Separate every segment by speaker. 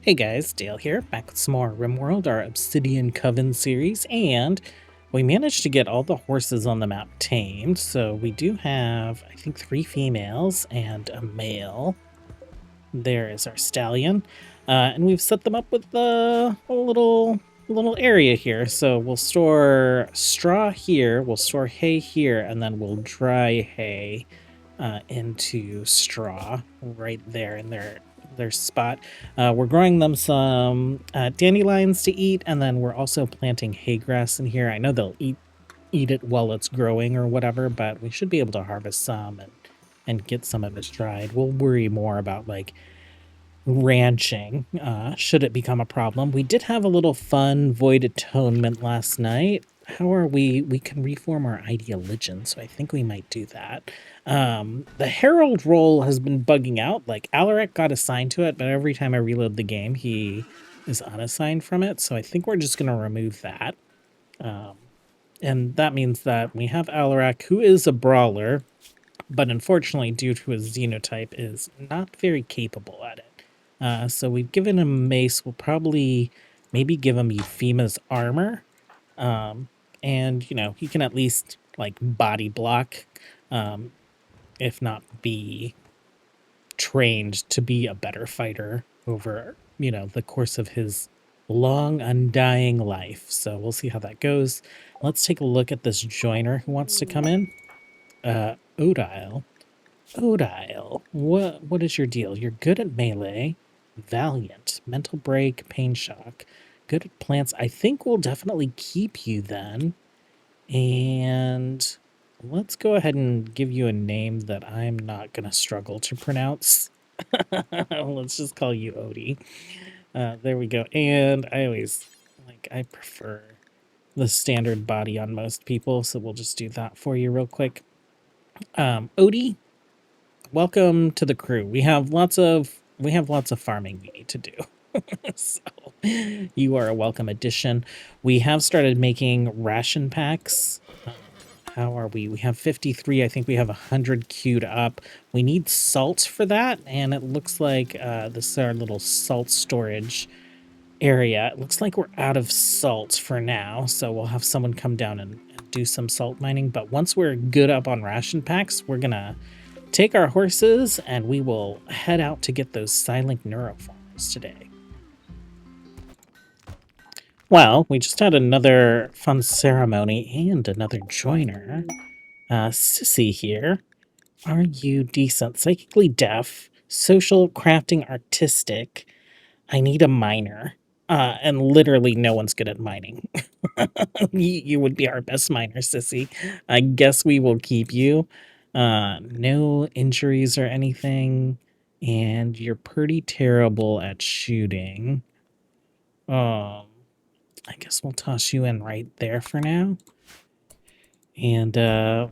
Speaker 1: Hey guys, Dale here, back with some more RimWorld, our Obsidian Coven series, and we managed to get all the horses on the map tamed, so we do have, I think, 3 females and a male. There is our stallion, and we've set them up with a little area here, so we'll store straw here, we'll store hay here, and then we'll dry hay into straw right there in their spot. We're growing them some dandelions to eat, and then we're also planting hay grass in here. I know they'll eat it while it's growing or whatever, but we should be able to harvest some and get some of it dried. We'll worry more about like ranching should it become a problem. We did have a little fun void atonement last night. How are we can reform our ideologian, so I think we might do that. The herald role has been bugging out. Like Alaric got assigned to it, but every time I reload the game he is unassigned from it, so I think we're just going to remove that. And that means that we have Alaric, who is a brawler, but unfortunately due to his xenotype is not very capable at it. So we've given him mace. We'll probably maybe give him Euphema's armor. And, you know, he can at least, like, body block, if not be trained to be a better fighter over, you know, the course of his long, undying life. So we'll see how that goes. Let's take a look at this joiner who wants to come in. Odile. Odile, what is your deal? You're good at melee, valiant, mental break, pain shock, good at plants. I think we'll definitely keep you then. And let's go ahead and give you a name that I'm not going to struggle to pronounce. Let's just call you Odie. There we go. And I prefer the standard body on most people, so we'll just do that for you real quick. Odie, welcome to the crew. We have lots of farming we need to do. So you are a welcome addition. We have started making ration packs. How are we? We have 53. I think we have 100 queued up. We need salt for that, and it looks like this is our little salt storage area. It looks like we're out of salt for now, so we'll have someone come down and do some salt mining. But once we're good up on ration packs, we're gonna take our horses and we will head out to get those silent neuroforms today. Well, we just had another fun ceremony and another joiner. Sissy here. Are you decent? Psychically deaf, social, crafting, artistic. I need a miner. And literally no one's good at mining. You would be our best miner, Sissy. I guess we will keep you. No injuries or anything. And you're pretty terrible at shooting. I guess we'll toss you in right there for now. And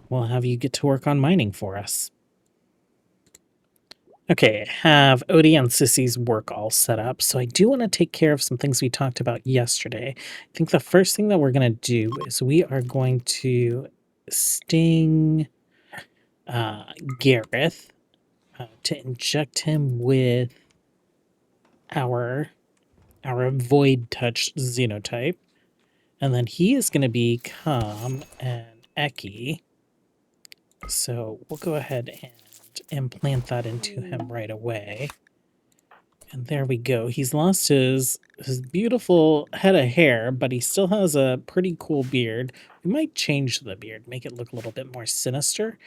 Speaker 1: we'll have you get to work on mining for us. Okay, have Odie and Sissy's work all set up. So I do want to take care of some things we talked about yesterday. I think the first thing that we're going to do is we are going to sting Gareth to inject him with our Void Touch xenotype. And then he is going to become an Eki. So we'll go ahead and implant that into him right away. And there we go. He's lost his beautiful head of hair, but he still has a pretty cool beard. We might change the beard, make it look a little bit more sinister.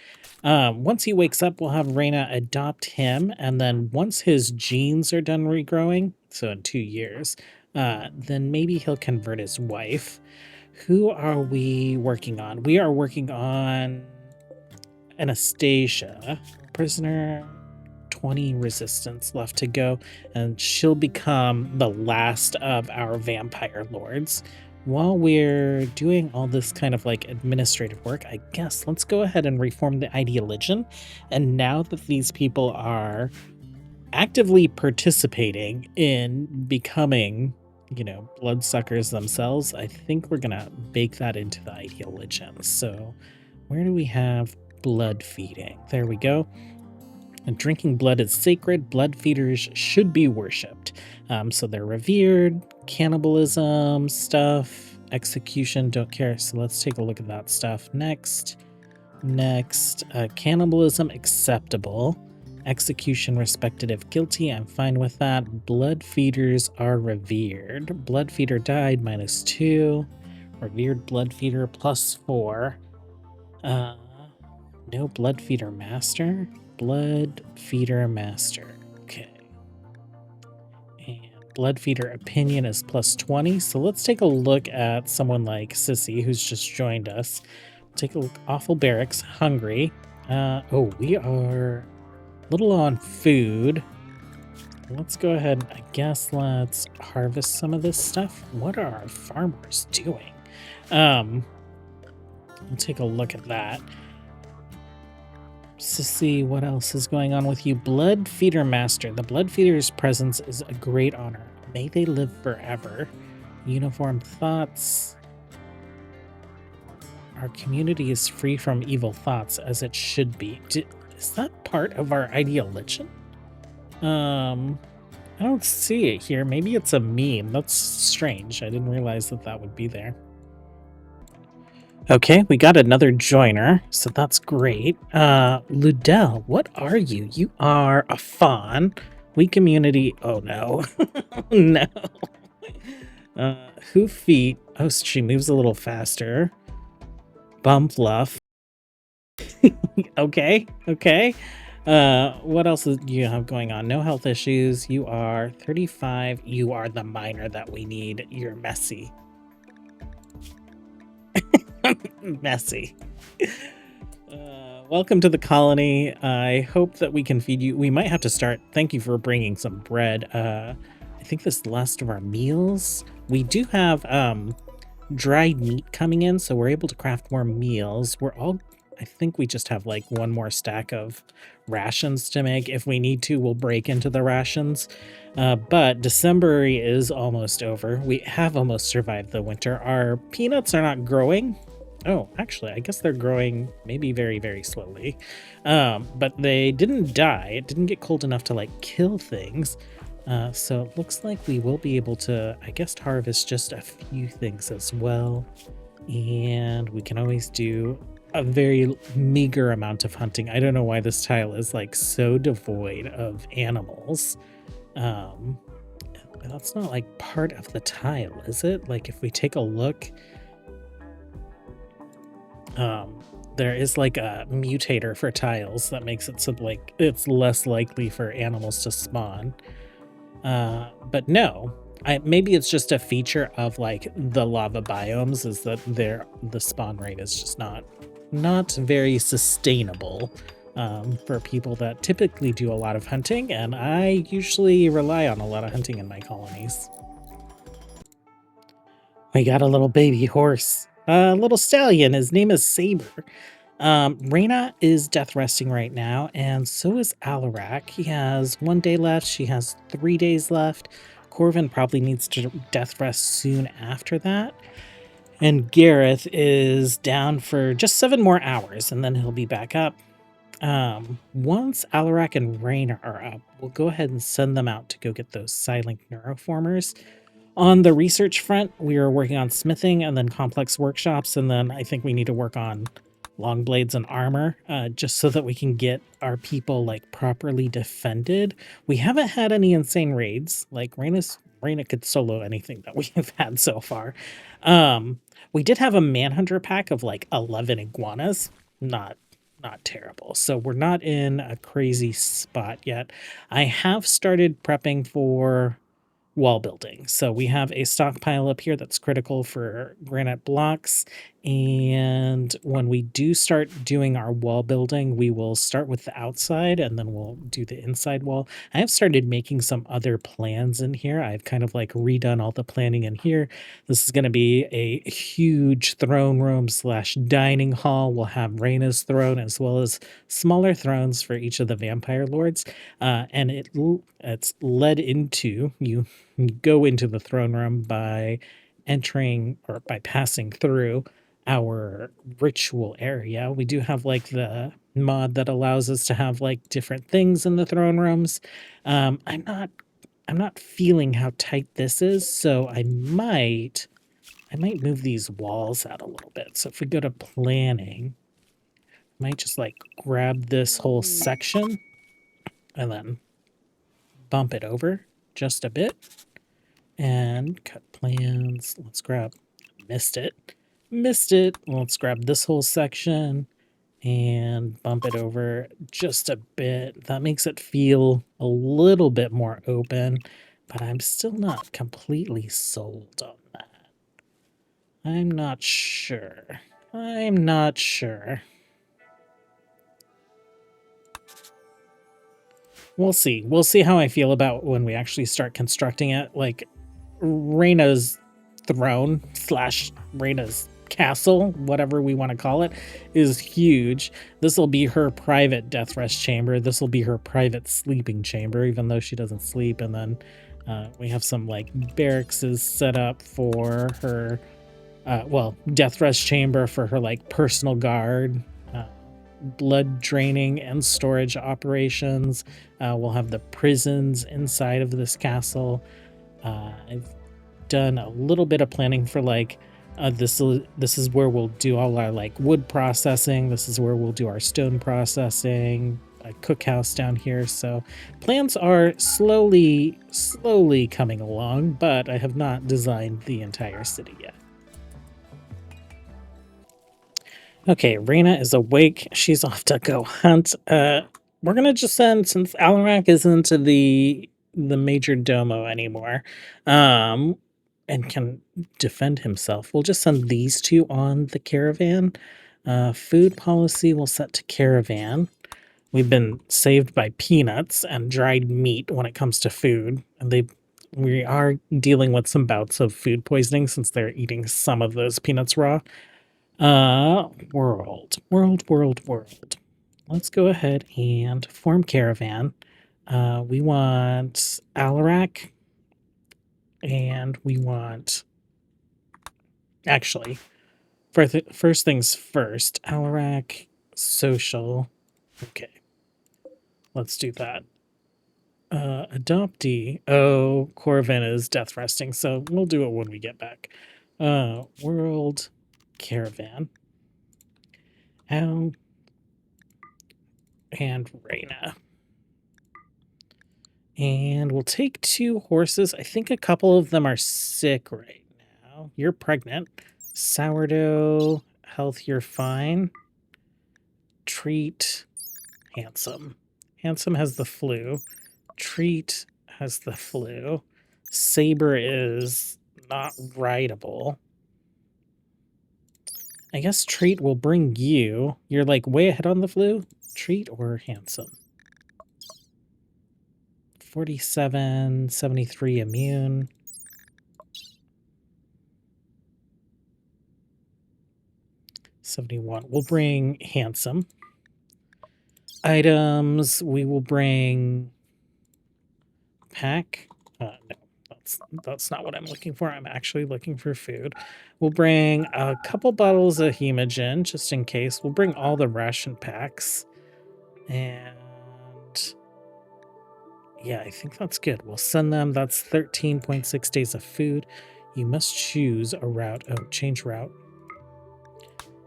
Speaker 1: Once he wakes up, we'll have Reyna adopt him. And then once his genes are done regrowing, so in 2 years, then maybe he'll convert his wife. Who are we working on? We are working on Anastasia. Prisoner, 20 resistance left to go, and she'll become the last of our vampire lords. While we're doing all this kind of like administrative work, I guess let's go ahead and reform the ideologian. And now that these people are actively participating in becoming, you know, bloodsuckers themselves, I think we're gonna bake that into the ideologian. So where do we have blood feeding? There we go. And drinking blood is sacred. Blood feeders should be worshipped. So they're revered. Cannibalism stuff. Execution, don't care. So let's take a look at that stuff. Next. Cannibalism, acceptable. Execution, respected if guilty. I'm fine with that. Blood feeders are revered. Blood feeder died, -2. Revered blood feeder, +4. No blood feeder master. Blood feeder master. Okay. And blood feeder opinion is +20. So let's take a look at someone like Sissy, who's just joined us. Take a look. Awful barracks, hungry. Oh, we are a little on food. Let's go ahead. I guess let's harvest some of this stuff. What are our farmers doing? We'll take a look at that. Sissy, what else is going on with you? Blood Feeder Master. The Blood Feeder's presence is a great honor. May they live forever. Uniform thoughts. Our community is free from evil thoughts, as it should be. Is that part of our ideology? I don't see it here. Maybe it's a meme. That's strange. I didn't realize that that would be there. Okay, we got another joiner, so that's great. Ludell, what are you? You are a fawn. We community. Oh no. No. Hoof feet. Oh, she moves a little faster. Bum fluff. Okay. What else do you have going on? No health issues. You are 35. You are the miner that we need. You're messy. Messy. Welcome to the colony. I hope that we can feed you. We might have to start. Thank you for bringing some bread. I think this is the last of our meals. We do have dried meat coming in, so we're able to craft more meals. I think we just have like one more stack of rations to make. If we need to, we'll break into the rations. But December is almost over. We have almost survived the winter. Our peanuts are not growing. Oh, actually, I guess they're growing maybe very, very slowly. But they didn't die. It didn't get cold enough to like kill things. So it looks like we will be able to, I guess, harvest just a few things as well. And we can always do a very meager amount of hunting. I don't know why this tile is like so devoid of animals. That's not like part of the tile, is it? Like if we take a look, there is like a mutator for tiles that makes it so like it's less likely for animals to spawn. But no, maybe it's just a feature of like the lava biomes is that the spawn rate is just not very sustainable for people that typically do a lot of hunting, and I usually rely on a lot of hunting in my colonies. We got a little baby horse, a little stallion. His name is Saber. Reyna is death resting right now, and so is Alarak. He has 1 day left. She has 3 days left. Coven probably needs to death rest soon after that. And Gareth is down for just 7 more hours, and then he'll be back up. Once Alarak and Reyna are up, we'll go ahead and send them out to go get those Silent Neuroformers. On the research front, we are working on smithing and then complex workshops, and then I think we need to work on long blades and armor, just so that we can get our people like properly defended. We haven't had any insane raids. Like Reyna could solo anything that we have had so far. We did have a manhunter pack of like 11 iguanas. Not terrible. So we're not in a crazy spot yet. I have started prepping for wall building. So we have a stockpile up here that's critical for granite blocks. And when we do start doing our wall building, we will start with the outside and then we'll do the inside wall. I have started making some other plans in here. I've kind of like redone all the planning in here. This is going to be a huge throne room / dining hall. We'll have Reyna's throne as well as smaller thrones for each of the vampire lords. And it's led into, you go into the throne room by entering or by passing through our ritual area. We do have like the mod that allows us to have like different things in the throne rooms. I'm not feeling how tight this is, so I might move these walls out a little bit. So if we go to planning, I might just like grab this whole section and then bump it over just a bit and cut plans. Let's grab, missed it. Let's grab this whole section and bump it over just a bit. That makes it feel a little bit more open, but I'm still not completely sold on that. I'm not sure. We'll see. We'll see how I feel about when we actually start constructing it. Like, Reyna's throne slash Reyna's castle, whatever we want to call it, is huge. This will be her private death rest chamber. This will be her private sleeping chamber, even though she doesn't sleep. And then we have some like barracks set up for her, death rest chamber for her like personal guard, blood draining and storage operations. We'll have the prisons inside of this castle. I've done a little bit of planning for like this is where we'll do all our like wood processing. This is where we'll do our stone processing, a cookhouse down here. So plans are slowly coming along, but I have not designed the entire city yet. Okay, Reyna is awake. She's off to go hunt. We're gonna just send, since Alarak isn't the major domo anymore, and can defend himself, we'll just send these two on the Caravan. Food policy we'll set to Caravan. We've been saved by peanuts and dried meat when it comes to food, and we are dealing with some bouts of food poisoning since they're eating some of those peanuts raw. World. Let's go ahead and form Caravan. We want Alarak, and we want, actually, first things first, Alarak, social. Okay, let's do that. Adoptee. Oh, Coven is death resting, so we'll do it when we get back. World Caravan. Al and Reyna. And we'll take 2 horses. I think a couple of them are sick right now. You're pregnant. Sourdough. Health, you're fine. Treat. Handsome. Handsome has the flu. Treat has the flu. Saber is not rideable. I guess Treat will bring you. You're like way ahead on the flu. Treat or Handsome? 47, 73 immune. $71. We'll bring Handsome. Items, we will bring pack. No, that's not what I'm looking for. I'm actually looking for food. We'll bring a couple bottles of Hemogen, just in case. We'll bring all the ration packs. And yeah, I think that's good. We'll send them. That's 13.6 days of food. You must choose a route. Oh, change route.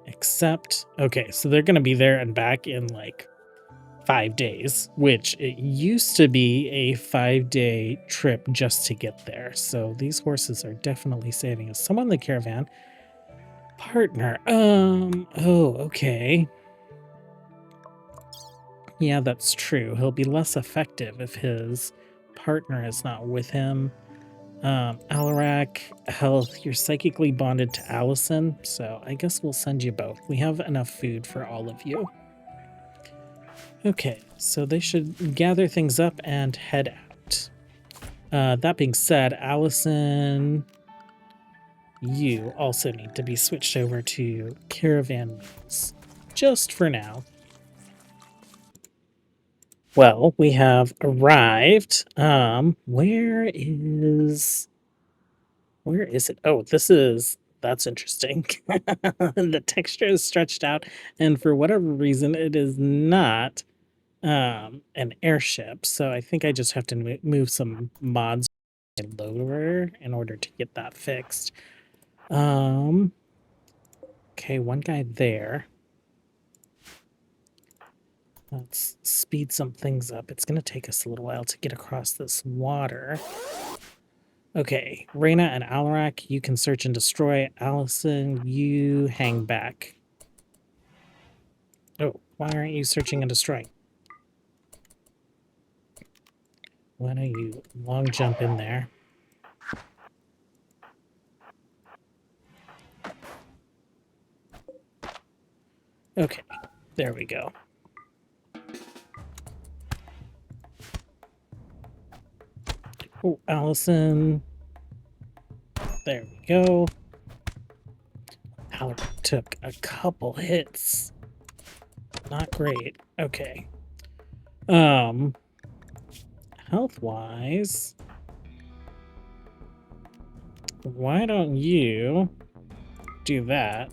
Speaker 1: Accept. Okay, so they're going to be there and back in like 5 days, which it used to be a 5-day trip just to get there. So these horses are definitely saving us. Someone in the Caravan. Partner. Oh, okay. Yeah, that's true. He'll be less effective if his partner is not with him. Alarak, health, you're psychically bonded to Allison, so I guess we'll send you both. We have enough food for all of you. Okay, so they should gather things up and head out. That being said, Allison, you also need to be switched over to Caravan meals, just for now. Well, we have arrived. Where is it? Oh, this is that's interesting. The texture is stretched out, and for whatever reason, it is not an airship. So I think I just have to move some mods loader in order to get that fixed. Okay, one guy there. Let's speed some things up. It's going to take us a little while to get across this water. Okay, Reyna and Alarak, you can search and destroy. Allison, you hang back. Oh, why aren't you searching and destroying? Why don't you long jump in there? Okay, there we go. Oh, Allison. There we go. Alarak took a couple hits. Not great. Okay. Health-wise, why don't you do that?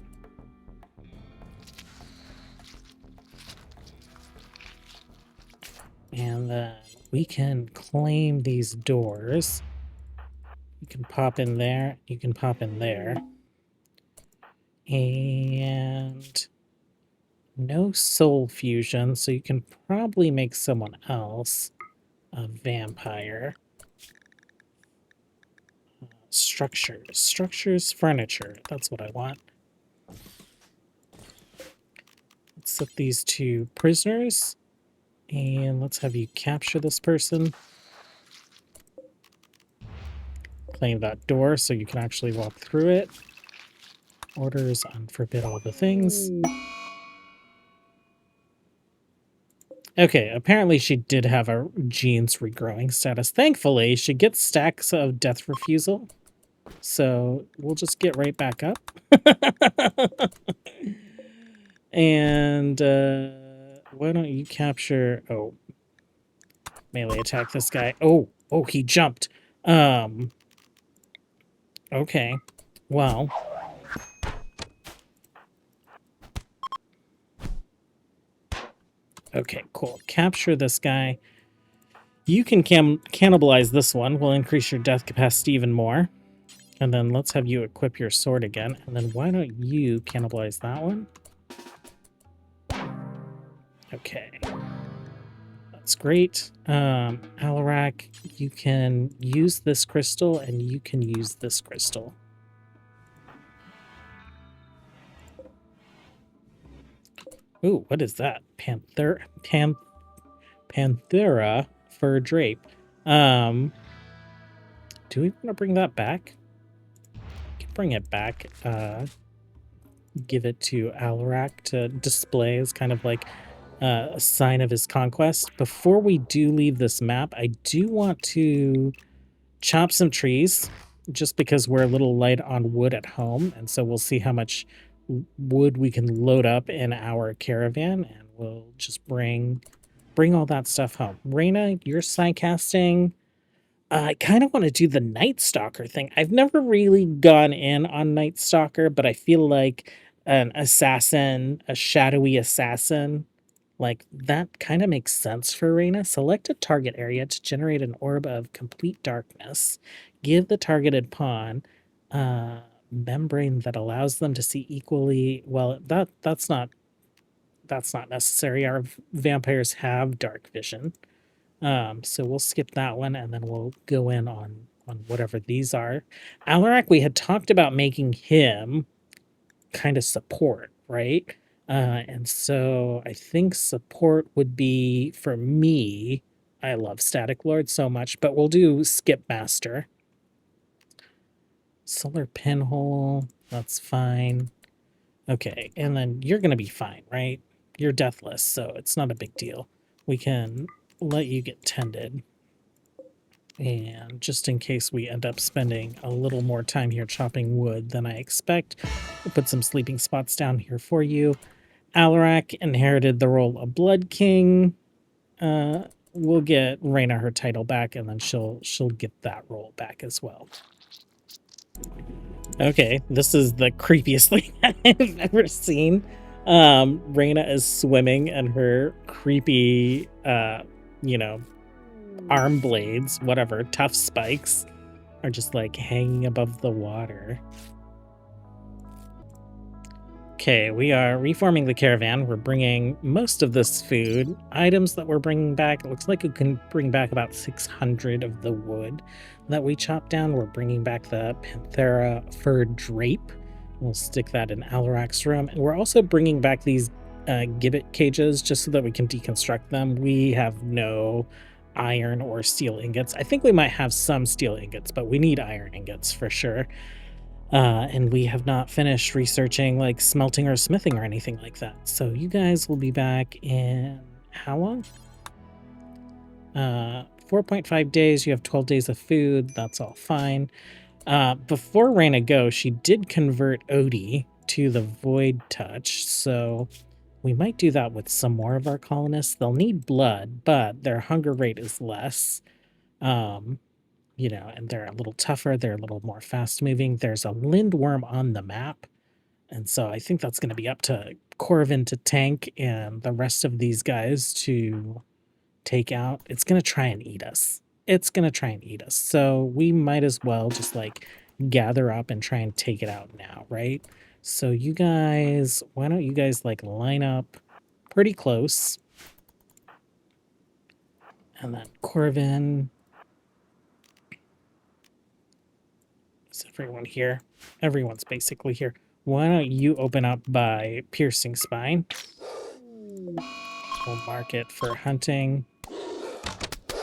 Speaker 1: And then we can claim these doors. You can pop in there. You can pop in there. And no soul fusion, so you can probably make someone else a vampire. Structures, furniture. That's what I want. Let's set these two prisoners. And let's have you capture this person. Claim that door so you can actually walk through it. Orders unforbid all the things. Okay, apparently she did have a genes regrowing status. Thankfully, she gets stacks of death refusal. So we'll just get right back up. And why don't you capture... Oh, melee attack this guy. Oh, he jumped. Okay, well... Okay, cool. Capture this guy. You can cannibalize this one. We'll increase your death capacity even more. And then let's have you equip your sword again. And then why don't you cannibalize that one? Okay. That's great. Alarak, you can use this crystal and you can use this crystal. Ooh, what is that? Panthera fur drape. Do we want to bring that back? We can bring it back. Give it to Alarak to display as kind of like a sign of his conquest. Before we do leave this map, I do want to chop some trees just because we're a little light on wood at home. And so we'll see how much wood we can load up in our caravan, and we'll just bring all that stuff home. Reyna, you're side casting. I kind of want to do the Night Stalker thing. I've never really gone in on Night Stalker, but I feel like an assassin, a shadowy assassin, like that kind of makes sense for Reyna. Select a target area to generate an orb of complete darkness. Give the targeted pawn membrane that allows them to see equally. Well, that's not necessary. Our vampires have dark vision. So we'll skip that one, and then we'll go in on whatever these are. Alarak, we had talked about making him kind of support, right? And so I think support would be, for me, I love Static Lord so much, but we'll do Skip Master. Solar Pinhole, that's fine. Okay, and then you're going to be fine, right? You're deathless, so it's not a big deal. We can let you get tended. And just in case we end up spending a little more time here chopping wood than I expect, we'll put some sleeping spots down here for you. Alarak inherited the role of Blood King. We'll get Reyna her title back, and then she'll get that role back as well. Okay, this is the creepiest thing I've ever seen. Reina is swimming and her creepy, you know, arm blades, whatever, tough spikes are just like hanging above the water. Okay, we are reforming the caravan. We're bringing most of this food. Items that we're bringing back, it looks like we can bring back about 600 of the wood that we chopped down. We're bringing back the Panthera fur drape. We'll stick that in Alarak's room. And we're also bringing back these gibbet cages just so that we can deconstruct them. We have no iron or steel ingots. I think we might have some steel ingots, but we need iron ingots for sure. And we have not finished researching like smelting or smithing or anything like that. So you guys will be back in how long? 4.5 days. You have 12 days of food. That's all fine. Before Raina goes, she did convert Odie to the Void Touch. So we might do that with some more of our colonists. They'll need blood, but their hunger rate is less. You know, and they're a little tougher, they're a little more fast moving. There's a lindworm on the map, and so I think that's going to be up to Coven to tank and the rest of these guys to take out. It's going to try and eat us. It's going to try and eat us. So we might as well just like gather up and try and take it out now, right? So you guys, why don't you guys like line up pretty close? And then Coven. Is everyone here? Everyone's basically here. Why don't you open up by piercing spine? We'll mark it for hunting.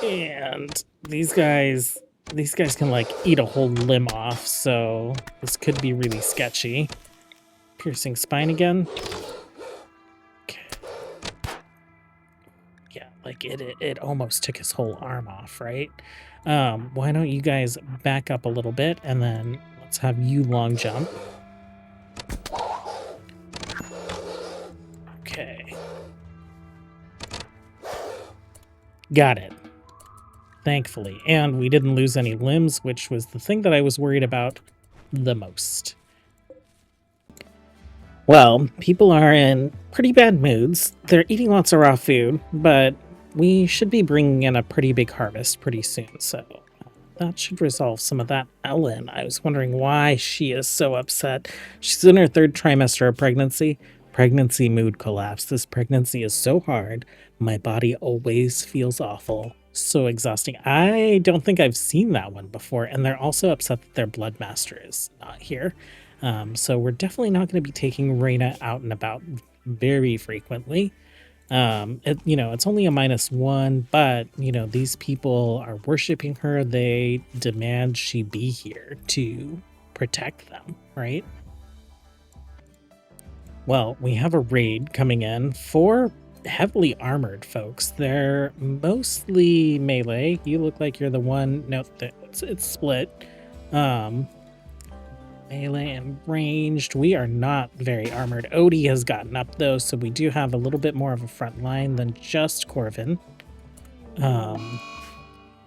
Speaker 1: And these guys can like eat a whole limb off, so this could be really sketchy. Piercing spine again. Okay. Yeah, like it almost took his whole arm off, right? Why don't you guys back up a little bit and then let's have you long jump. Okay. Got it. Thankfully. And we didn't lose any limbs, which was the thing that I was worried about the most. Well, people are in pretty bad moods. They're eating lots of raw food, but we should be bringing in a pretty big harvest pretty soon, so that should resolve some of that. Ellen, I was wondering why she is so upset. She's in her third trimester of pregnancy. Pregnancy mood collapse. This pregnancy is so hard. My body always feels awful. So exhausting. I don't think I've seen that one before. And they're also upset that their blood master is not here. So we're definitely not going to be taking Reina out and about very frequently. It's only a -1, but these people are worshiping her. They demand she be here to protect them, right? Well, we have a raid coming in for heavily armored folks. They're mostly melee. You look like you're the one. No, it's split. Melee and ranged. We are not very armored. Odie has gotten up though, so we do have a little bit more of a front line than just Coven.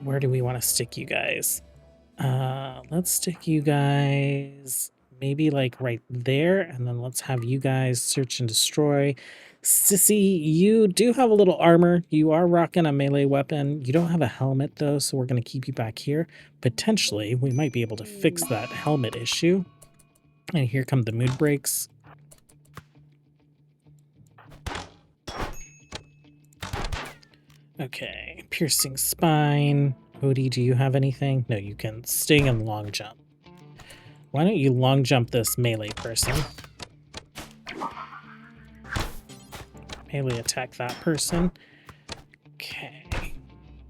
Speaker 1: Where do we want to stick you guys? Let's stick you guys maybe like right there, and then let's have you guys search and destroy. Sissy, you do have a little armor. You are rocking a melee weapon. You don't have a helmet though, so we're going to keep you back here. Potentially, we might be able to fix that helmet issue. And here come the mood breaks. Okay, piercing spine. Odie, do you have anything? No, you can sting and long jump. Why don't you long jump this melee person? Melee attack that person. Okay.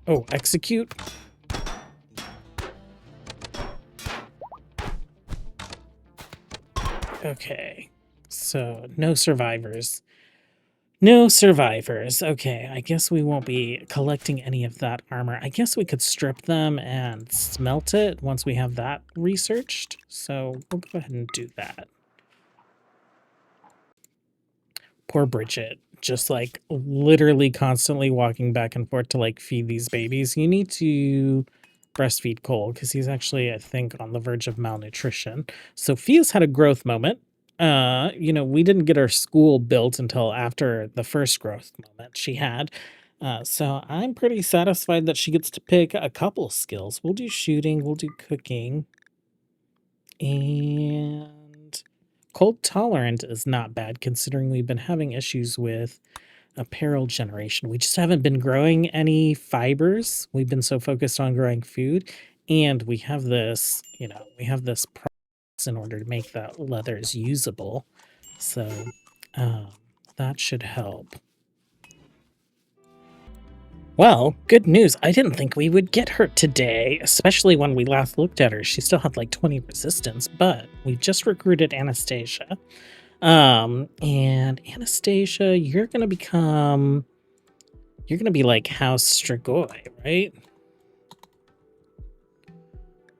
Speaker 1: Oh, execute. Okay, so no survivors. No survivors. Okay, I guess we won't be collecting any of that armor. I guess we could strip them and smelt it once we have that researched. So we'll go ahead and do that. Poor Bridget, just like literally constantly walking back and forth to like feed these babies. You need to breastfeed Cole because he's actually, I think, on the verge of malnutrition. Sophia's had a growth moment. We didn't get our school built until after the first growth moment she had. So I'm pretty satisfied that she gets to pick a couple skills. We'll do shooting, we'll do cooking, and cold tolerant is not bad considering we've been having issues with apparel generation. We just haven't been growing any fibers. We've been so focused on growing food, and we have this process in order to make that leathers usable. So um, that should help. Well, good news. I didn't think we would get her today, especially when we last looked at her. She still had like 20 resistance, but we just recruited Anastasia. And Anastasia, you're gonna be like House Strigoi, right?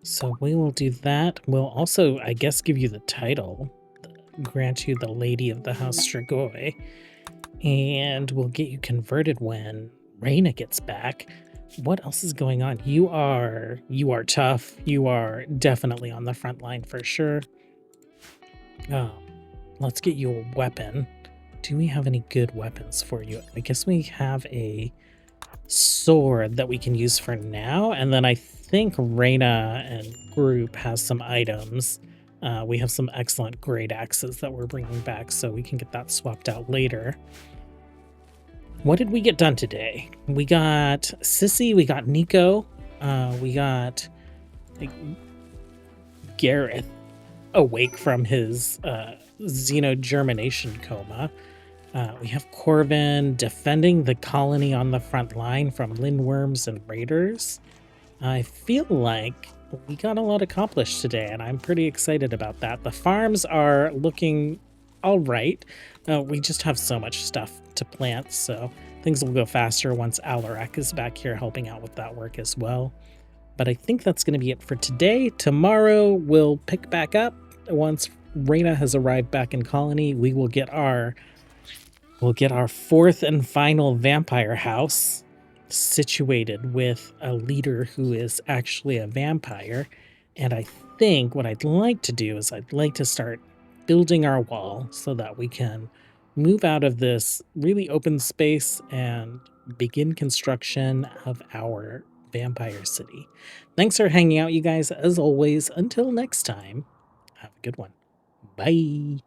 Speaker 1: So we will do that. We'll also, I guess, give you the title, grant you the Lady of the House Strigoi, and we'll get you converted when Reyna gets back. What else is going on? You are tough. You are definitely on the front line for sure. Let's get you a weapon. Do we have any good weapons for you? I guess we have a sword that we can use for now, and then I think Reyna and group has some items. We have some excellent great axes that we're bringing back, so we can get that swapped out later. What did we get done today? We got Sissy, we got Nico, we got Gareth awake from his xenogermination coma. We have Coven defending the colony on the front line from lindworms and raiders. I feel like we got a lot accomplished today, and I'm pretty excited about that. The farms are looking all right. We just have so much stuff to plant, so things will go faster once Alarak is back here helping out with that work as well. But I think that's going to be it for today. Tomorrow we'll pick back up. Once Reyna has arrived back in colony, we'll get our fourth and final vampire house situated with a leader who is actually a vampire. And I think what I'd like to do is I'd like to start building our wall so that we can move out of this really open space and begin construction of our vampire city. Thanks for hanging out, you guys. As always, until next time, have a good one. Bye.